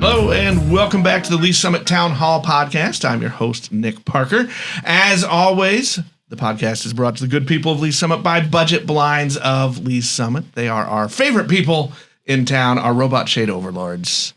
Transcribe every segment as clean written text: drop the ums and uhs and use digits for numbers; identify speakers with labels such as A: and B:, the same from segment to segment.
A: Hello and welcome back to the Lease Summit Town Hall Podcast. I'm your host, Nick Parker. As always, the podcast is brought to the good people of Lease Summit by Budget Blinds of Lease Summit. They are our favorite people in town, our robot shade overlords.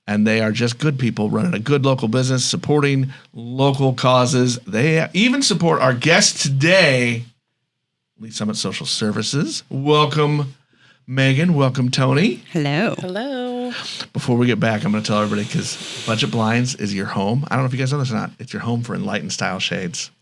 A: And they are just good people running a good local business, supporting local causes. They even support our guest today, Lease Summit Social Services. Welcome, Megan. Welcome, Tony.
B: Hello.
C: Hello.
A: Before we get back, I'm going to tell everybody, because Budget Blinds is your home. I don't know if you guys know this or not. It's your home for enlightened style shades.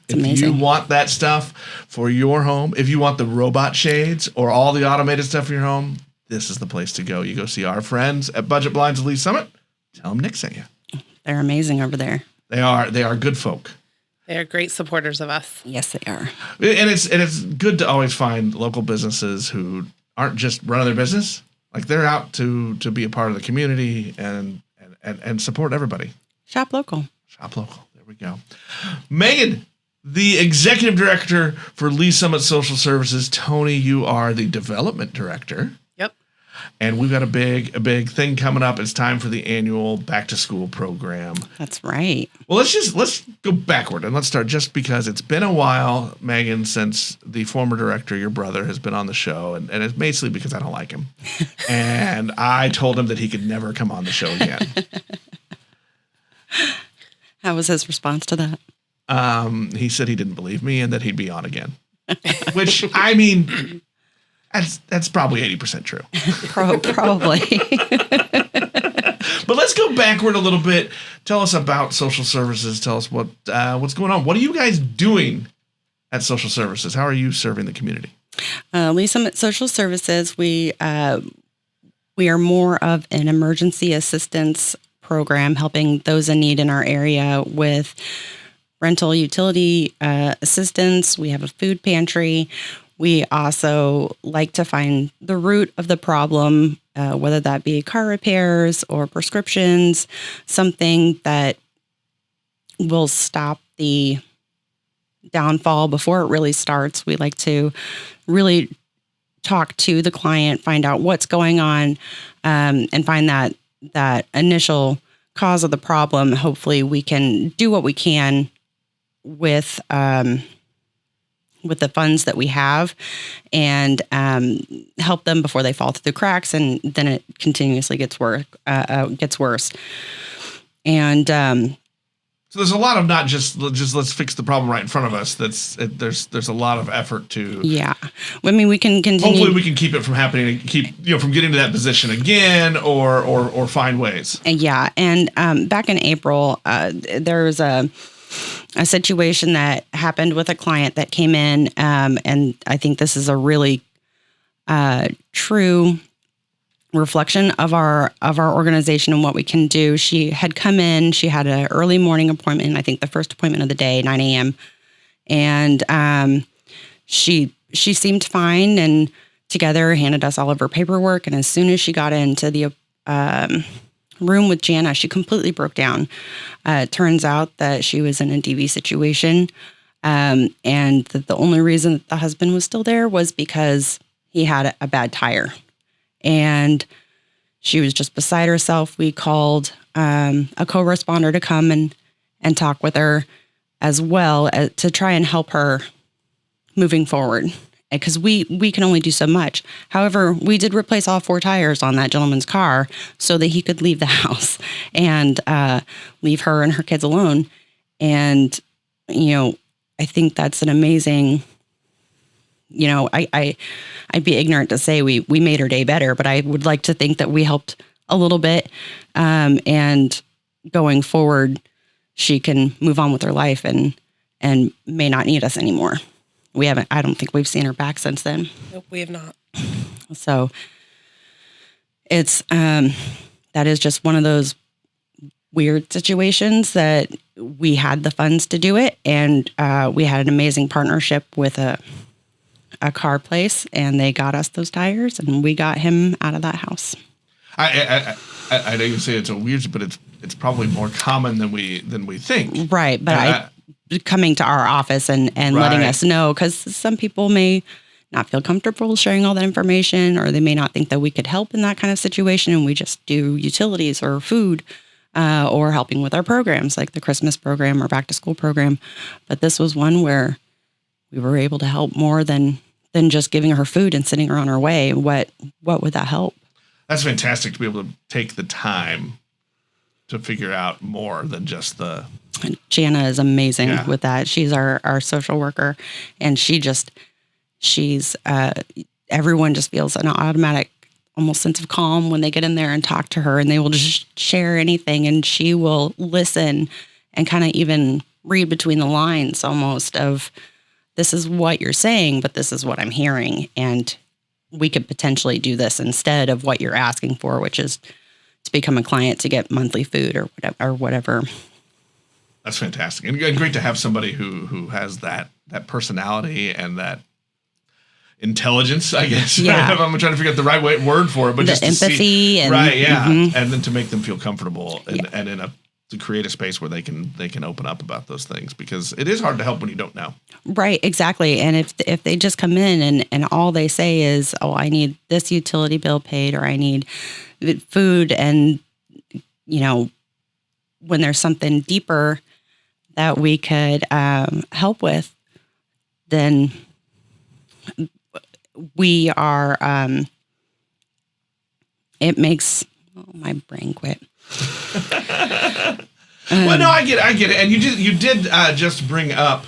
B: It's amazing.
A: If you want that stuff for your home, if you want the robot shades or all the automated stuff for your home, this is the place to go. You go see our friends at Budget Blinds of Lease Summit. Tell them Nick sent you.
B: They're amazing over there.
A: They are good folk.
C: They are great supporters of us.
B: Yes, they are.
A: And it's good to always find local businesses who aren't just running their business. Like, they're out to be a part of the community and support everybody.
B: Shop local.
A: Shop local. There we go. Megan, the executive director for Lease Summit Social Services. Tony, you are the development director.
C: Yep.
A: And we've got a big thing coming up. It's time for the annual back to school program.
B: That's right.
A: Well, let's go backward and let's start, just because it's been a while, Megan, since the former director, your brother, has been on the show, and it's basically because I don't like him. And I told him that he could never come on the show again.
B: How was his response to that?
A: He said he didn't believe me and that he'd be on again. Which, I mean, that's probably 80% true.
B: Probably.
A: But let's go backward a little bit. Tell us about social services. Tell us what's going on. What are you guys doing at social services? How are you serving the community?
B: Lease Summit Social Services, we are more of an emergency assistance program, helping those in need in our area with rental utility assistance. We have a food pantry. We also like to find the root of the problem, whether that be car repairs or prescriptions, something that will stop the downfall before it really starts. We like to really talk to the client, find out what's going on, and find that initial cause of the problem. Hopefully we can do what we can with the funds that we have, and help them before they fall through the cracks, and then it continuously gets worse. And
A: so there's a lot of not just let's fix the problem right in front of us. There's a lot of effort to.
B: Yeah, I mean, we can continue.
A: Hopefully, we can keep it from happening, and from getting to that position again, or find ways.
B: Yeah, and back in April, there was a situation that happened with a client that came in, and I think this is a really true reflection of our organization and what we can do. She had come in, she had an early morning appointment, I think the first appointment of the day, 9 a.m. And she seemed fine, and together handed us all of her paperwork. And as soon as she got into the room with Jana, she completely broke down. It turns out that she was in a DV situation, and that the only reason that the husband was still there was because he had a bad tire. And she was just beside herself. We called a co-responder to come and talk with her as well, to try and help her moving forward, because we can only do so much. However, we did replace all 4 tires on that gentleman's car so that he could leave the house and leave her and her kids alone. And, I think that's an amazing, I'd be ignorant to say we made her day better, but I would like to think that we helped a little bit. And going forward, she can move on with her life and may not need us anymore. I don't think we've seen her back since then.
C: Nope, we have not.
B: So it's, that is just one of those weird situations that we had the funds to do it. And we had an amazing partnership with a car place, and they got us those tires, and we got him out of that house.
A: I know you say it's a weird, but it's probably more common than we think.
B: Right. But coming to our office and letting us know, because some people may not feel comfortable sharing all that information, or they may not think that we could help in that kind of situation, and we just do utilities or food, or helping with our programs like the Christmas program or back to school program. But this was one where we were able to help more than just giving her food and sending her on her way. What would that help?
A: That's fantastic to be able to take the time to figure out more than just the...
B: Jana is amazing with that. She's our social worker, and she's everyone just feels an automatic almost sense of calm when they get in there and talk to her, and they will just share anything, and she will listen and kind of even read between the lines almost of, this is what you're saying, but this is what I'm hearing, and we could potentially do this instead of what you're asking for, which is to become a client to get monthly food or whatever.
A: That's fantastic, and great to have somebody who has that personality and that intelligence, I guess.
B: Yeah.
A: I'm trying to figure out the right word for it, but
B: the
A: just
B: empathy
A: to see,
B: and
A: right, yeah,
B: mm-hmm.
A: and then to make them feel comfortable and to create a space where they can open up about those things, because it is hard to help when you don't know. Right,
B: exactly. And if they just come in and all they say is, oh, I need this utility bill paid, or I need food, and when there's something deeper that we could help with, then we are, it makes, my brain quit.
A: Well, no, I get it. And you did just bring up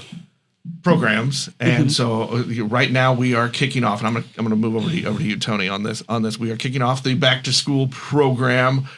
A: programs, and mm-hmm. so right now we are kicking off, and I'm gonna move over to you, Tony, on this. We are kicking off the back to school program.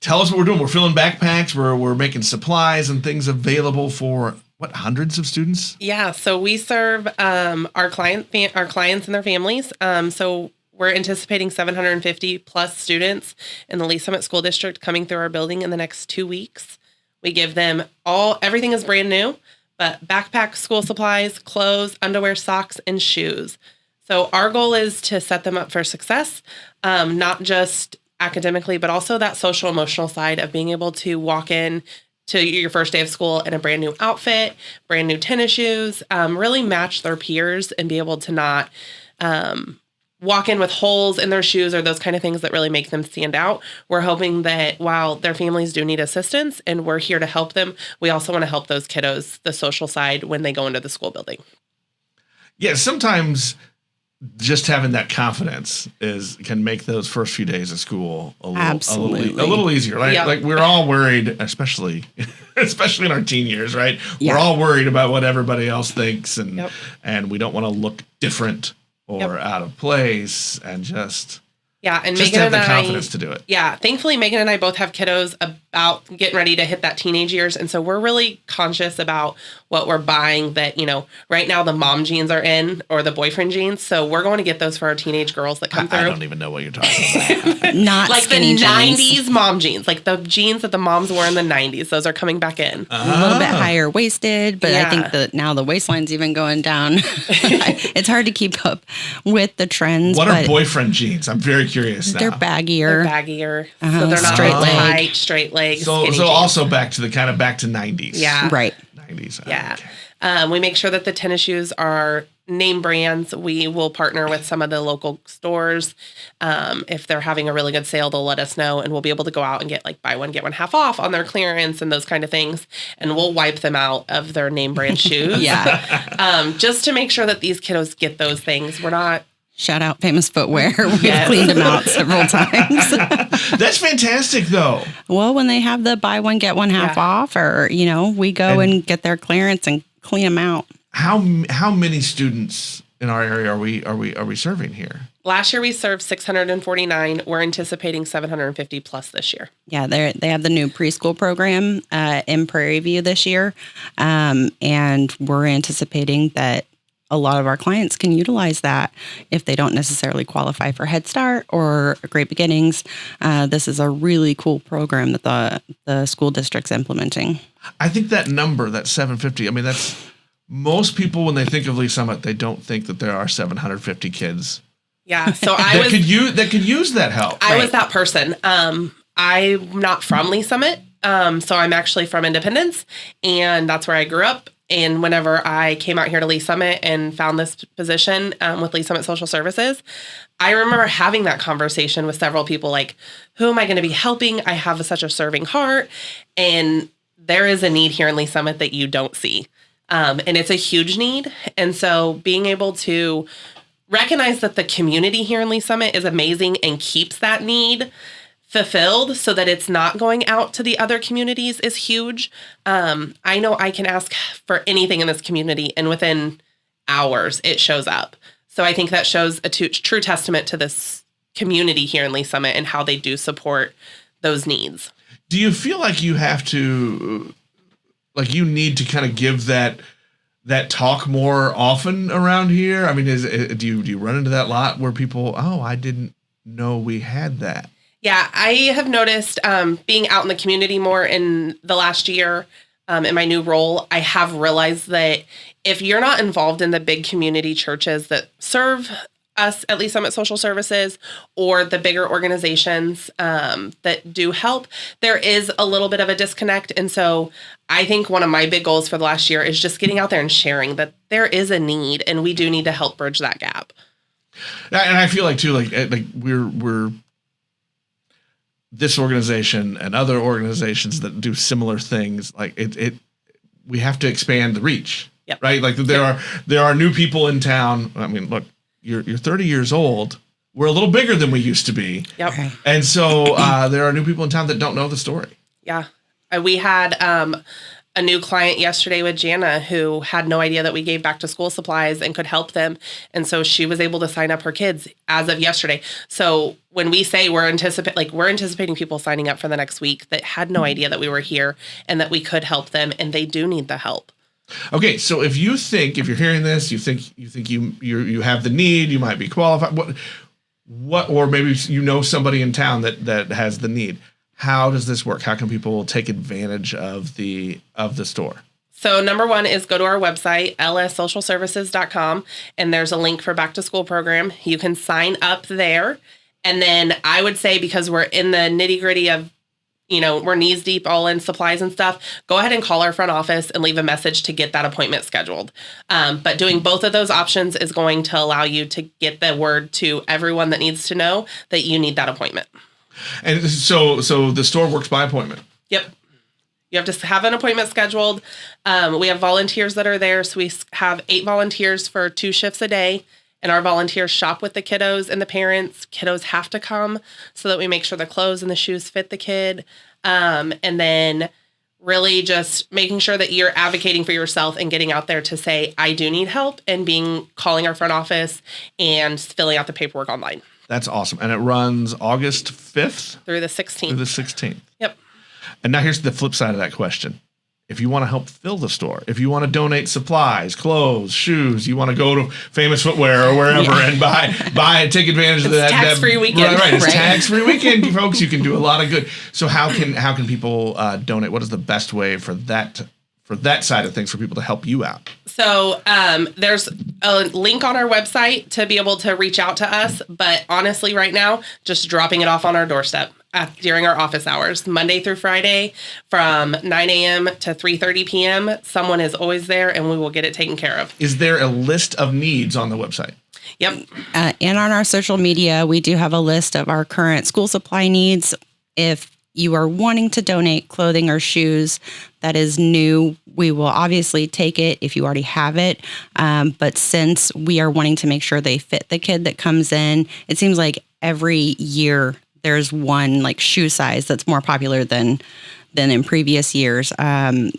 A: Tell us what we're doing. We're filling backpacks. We're making supplies and things available for hundreds of students.
C: Yeah, so we serve our clients and their families. So we're anticipating 750 plus students in the Lee Summit School District coming through our building in the next 2 weeks. We give them everything is brand new, but backpack, school supplies, clothes, underwear, socks, and shoes. So our goal is to set them up for success, not just academically, but also that social emotional side of being able to walk in to your first day of school in a brand new outfit, brand new tennis shoes, really match their peers and be able to not walk in with holes in their shoes or those kind of things that really make them stand out. We're hoping that while their families do need assistance and we're here to help them, we also want to help those kiddos, the social side, when they go into the school building.
A: Yeah, sometimes just having that confidence can make those first few days of school a little easier. Like we're all worried, especially in our teen years, right? Yeah. We're all worried about what everybody else thinks, and we don't want to look different or out of place, and just
C: and
A: just
C: Megan
A: have
C: and
A: the confidence to do it.
C: Yeah, thankfully Megan and I both have kiddos about getting ready to hit that teenage years, and so we're really conscious about what we're buying. That right now the mom jeans are in, or the boyfriend jeans, so we're going to get those for our teenage girls that come through.
A: I don't even know what you're talking about.
B: Not
C: like the
B: jeans.
C: 90s mom jeans, like the jeans that the moms wore in the 90s. Those are coming back in.
B: A little bit higher waisted, but I think that now the waistline's even going down. It's hard to keep up with the trends.
A: What are boyfriend jeans? I'm very curious now.
B: They're baggier.
C: So they're not straight legs.
A: So also back to 90s.
C: Yeah.
B: Right.
A: 90s.
C: Yeah.
A: Okay.
C: We make sure that the tennis shoes are name brands. We will partner with some of the local stores. If they're having a really good sale, they'll let us know, and we'll be able to go out and get buy one, get one half off on their clearance and those kind of things. And we'll wipe them out of their name brand shoes. Just to make sure that these kiddos get those things. We're not...
B: Shout out Famous Footwear. We've cleaned them out several times.
A: That's fantastic, though.
B: Well, when they have the buy one, get one half off, or, we go and get their clearance and clean them out.
A: How many students in our area are we serving here?
C: Last year we served 649. We're anticipating 750 plus this year.
B: Yeah, they have the new preschool program in Prairie View this year, and we're anticipating that a lot of our clients can utilize that if they don't necessarily qualify for Head Start or Great Beginnings. This is a really cool program that the school district's implementing.
A: I think that number, that 750, I mean, that's most people when they think of Lee Summit, they don't think that there are 750 kids.
C: Yeah, so
A: that could use that help.
C: I was that person. I'm not from Lee Summit, so I'm actually from Independence, and that's where I grew up. And whenever I came out here to Lee Summit and found this position with Lee Summit Social Services, I remember having that conversation with several people like, who am I going to be helping? I have such a serving heart. And there is a need here in Lee Summit that you don't see. And it's a huge need. And so being able to recognize that the community here in Lee Summit is amazing and keeps that need fulfilled so that it's not going out to the other communities is huge. I know I can ask for anything in this community and within hours it shows up. So I think that shows a true testament to this community here in Lee Summit and how they do support those needs.
A: Do you feel like you have to, like you need to kind of give that talk more often around here? I mean, do you run into that a lot where people, oh, I didn't know we had that?
C: Yeah, I have noticed being out in the community more in the last year in my new role, I have realized that if you're not involved in the big community churches that serve us at Lee Summit Social Services or the bigger organizations that do help, there is a little bit of a disconnect. And so I think one of my big goals for the last year is just getting out there and sharing that there is a need and we do need to help bridge that gap.
A: And I feel like too, like we're this organization and other organizations that do similar things, like we have to expand the reach,
C: yep.
A: right? Like there are new people in town. I mean, look, you're 30 years old. We're a little bigger than we used to be.
C: Yep.
A: And so there are new people in town that don't know the story.
C: Yeah. We had a new client yesterday with Jana who had no idea that we gave back to school supplies and could help them. And so she was able to sign up her kids as of yesterday. So when we say we're anticipating people signing up for the next week that had no idea that we were here and that we could help them, and they do need the help.
A: Okay, so if you're hearing this, you think you have the need, you might be qualified. What or maybe you know somebody in town that has the need. How does this work? How can people take advantage of the store?
C: So number one is go to our website, lssocialservices.com, and there's a link for back to school program. You can sign up there. And then I would say, because we're in the nitty gritty of, we're knees deep all in supplies and stuff, go ahead and call our front office and leave a message to get that appointment scheduled. But doing both of those options is going to allow you to get the word to everyone that needs to know that you need that appointment.
A: And so the store works by appointment.
C: Yep. You have to have an appointment scheduled. We have volunteers that are there. So we have 8 volunteers for 2 shifts a day. And our volunteers shop with the kiddos and the parents. Kiddos have to come so that we make sure the clothes and the shoes fit the kid. And then really just making sure that you're advocating for yourself and getting out there to say, I do need help, and calling our front office and filling out the paperwork online.
A: That's awesome. And it runs August 5th?
C: Through the 16th.
A: Through the 16th.
C: Yep.
A: And now here's the flip side of that question. If you want to help fill the store, if you want to donate supplies, clothes, shoes, you want to go to Famous Footwear or wherever and buy and take advantage of that.
C: Tax-free weekend.
A: Right. It's tax-free weekend, folks. You can do a lot of good. So how can people donate? What is the best way for that side of things for people to help you out?
C: So there's a link on our website to be able to reach out to us. But honestly, right now, just dropping it off on our doorstep during our office hours, Monday through Friday from 9 a.m. to 3:30 p.m. Someone is always there and we will get it taken care of.
A: Is there a list of needs on the website?
C: Yep.
B: And on our social media, we do have a list of our current school supply needs. If you are wanting to donate clothing or shoes that is new, we will obviously take it if you already have it. But since we are wanting to make sure they fit the kid that comes in, it seems like every year there's one like shoe size that's more popular than in previous years. A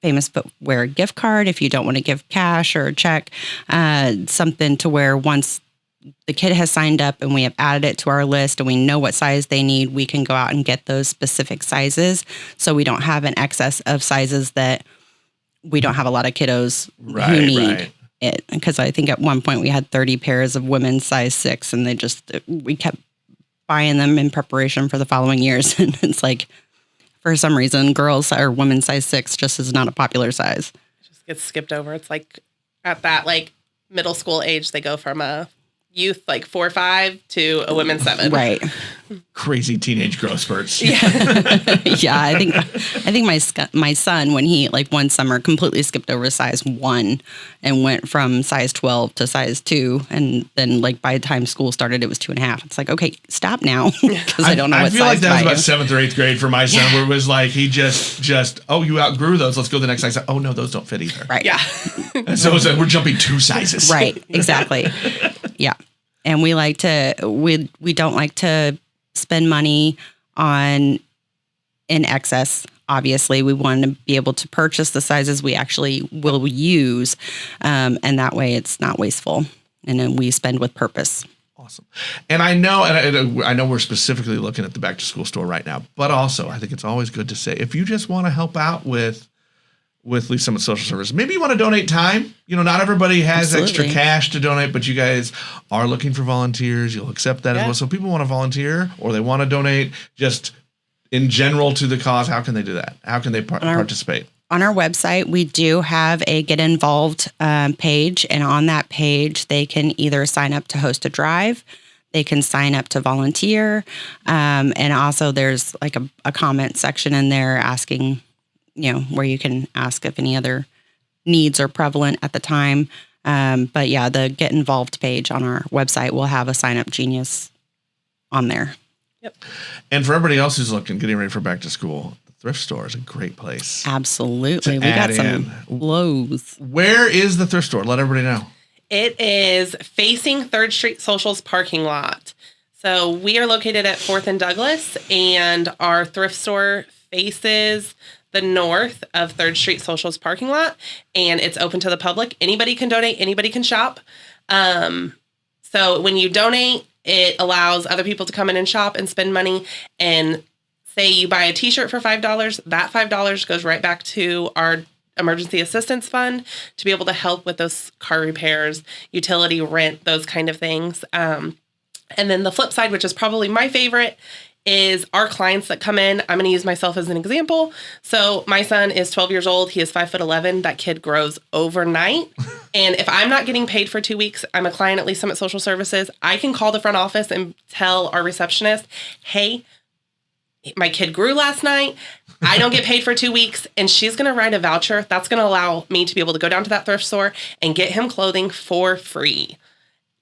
B: Famous Footwear gift card if you don't want to give cash or a check, something to where once the kid has signed up and we have added it to our list and we know what size they need, we can go out and get those specific sizes so we don't have an excess of sizes that we don't have a lot of kiddos who need it. Because I think at one point we had 30 pairs of women's size 6 and we kept buying them in preparation for the following years. And it's like, for some reason, girls or women's size 6 just is not a popular size.
C: It just gets skipped over. It's like at that like middle school age, they go from a youth like 4 or 5 to a women's 7.
B: Right.
A: crazy teenage growth spurts.
B: Yeah, I think my son, when he like one summer completely skipped over size 1 and went from size 12 to size 2, and then like by the time school started, it was 2.5. It's like, okay, stop now, because I don't know what size.
A: I feel like that was
B: to
A: about 7th or 8th grade for my son, where it was like he just oh, you outgrew those. Let's go to the next size. Oh no, those don't fit either.
B: Right.
C: Yeah.
A: And so it's like we're jumping 2 sizes.
B: Right. Exactly. Yeah. And we don't like to spend money in excess. Obviously, we want to be able to purchase the sizes we actually will use, and that way it's not wasteful, and then we spend with purpose.
A: Awesome. And I know we're specifically looking at the back to school store right now, but also I think it's always good to say, if you just want to help out with Lee's Summit Social Service, maybe you want to donate time. Not everybody has extra cash to donate, but you guys are looking for volunteers. You'll accept that as well. So if people want to volunteer or they want to donate just in general to the cause, how can they do that? How can they participate?
B: On our website, we do have a Get Involved page, and on that page, they can either sign up to host a drive, they can sign up to volunteer, and also there's like a comment section in there asking, where you can ask if any other needs are prevalent at the time. But yeah, the Get Involved page on our website will have a Sign Up Genius on there.
C: Yep.
A: And for everybody else who's getting ready for back to school, the thrift store is a great place.
B: Absolutely. We got some lows.
A: Where is the thrift store? Let everybody know.
C: It is facing 3rd Street Social's parking lot. So we are located at 4th and Douglas, and our thrift store faces the north of 3rd Street Social's parking lot, and it's open to the public. Anybody can donate. Anybody can shop. So when you donate, it allows other people to come in and shop and spend money. And say you buy a t-shirt for $5, that $5 goes right back to our emergency assistance fund to be able to help with those car repairs, utility, rent, those kind of things. And then the flip side, which is probably my favorite, is our clients that come in. I'm going to use myself as an example. So my son is 12 years old. He is 5'11". That kid grows overnight. And if I'm not getting paid for 2 weeks, I'm a client at Lee's Summit Social Services. I can call the front office and tell our receptionist, hey, my kid grew last night. I don't get paid for 2 weeks. And she's going to write a voucher. That's going to allow me to be able to go down to that thrift store and get him clothing for free.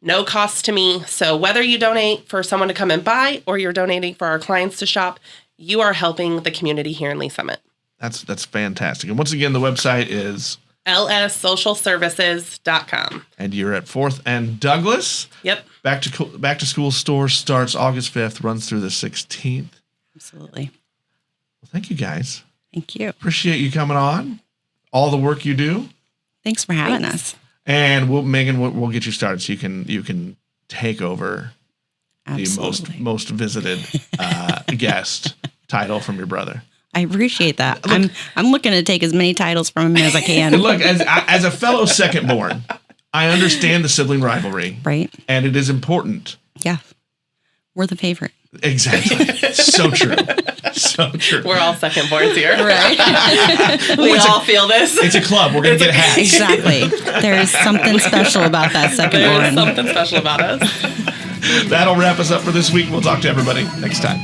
C: No cost to me. So whether you donate for someone to come and buy or you're donating for our clients to shop, you are helping the community here in Lee's Summit.
A: That's fantastic. And once again, the website is
C: LSSocialservices.com.
A: And you're at 4th and Douglas.
C: Yep.
A: Back to school store starts August 5th, runs through the 16th.
B: Absolutely.
A: Well, thank you guys.
B: Thank you.
A: Appreciate you coming on. All the work you do.
B: Thanks for having us.
A: And Megan, we'll get you started so you can take over
B: Absolutely.
A: the most visited guest title from your brother.
B: I appreciate that. Look, I'm looking to take as many titles from him as I can.
A: Look, as a fellow second-born, I understand the sibling rivalry,
B: right?
A: And it is important.
B: Yeah, we're the favorite.
A: Exactly. So true. So true.
C: We're all second-borns here,
B: right?
C: We all feel this.
A: It's a club. We're gonna get hats.
B: Exactly. There is something special about that second-born.
C: There is something special about us.
A: That'll wrap us up for this week. We'll talk to everybody next time.